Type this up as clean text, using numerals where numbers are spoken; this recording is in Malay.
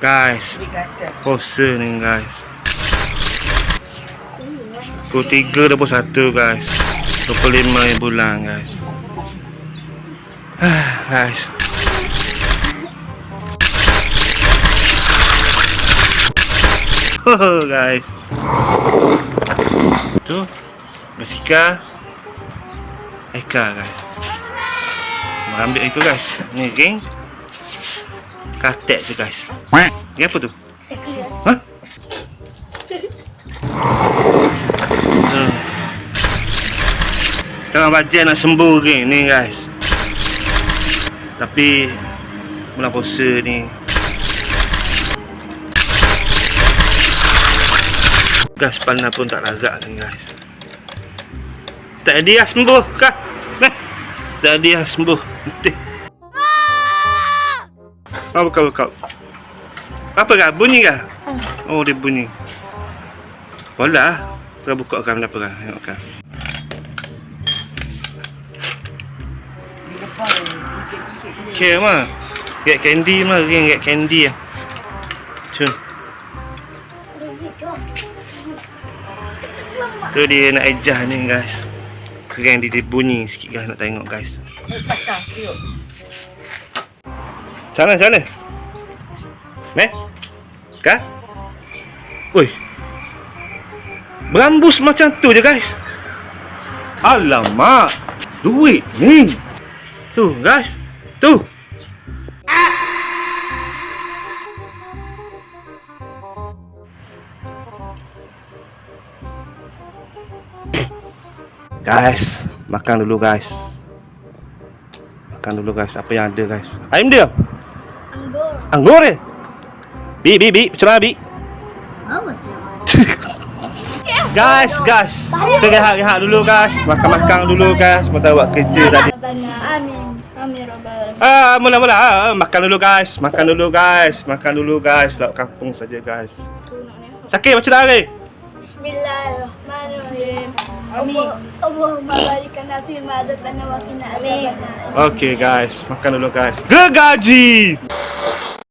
Guys, puasa ni guys. Pukul 3:21 guys. 25 bulan guys. Guys. Oh guys. Tu Masika Eka guys. Ambil itu guys. Ni geng. Katek tu guys. Ni apa tu? Hah? Tengah bajet nak sembuh geng ni guys. Tapi bulan puasa ni gas panah pun tak lagak ni guys. Tak dia sembuh kah? Tak dia sembuh. Betul. Kau. Apa kah? Bunyi kah? Oh, dia bunyi. Bola. Kau buka kan apa kah? Tengok kah. Okay mah. Get candy mah, get candy ah. Cun. Tu dia nak ejah ni guys. Kerang dia bunyi sikit guys, nak tengok guys. Sana. Kah? Oi. Berambus macam tu je guys. Alamak. Duit ni. Tu guys. Tu. Guys, makan dulu guys. Apa yang ada guys? Ayam dia? Anggur eh? Bi, macam mana bi? Guys. Kita rehat dulu guys. Makan dulu guys. Kita buat kerja tadi. Mula. Makan dulu guys. Lauk kampung saja guys. Sakit macam mana ni? Bismillahirrahmanirrahim. Amin. Allahumma barik lana fi ma razaqtana wa qina adzabannar. Okay guys, makan dulu guys. Gergaji.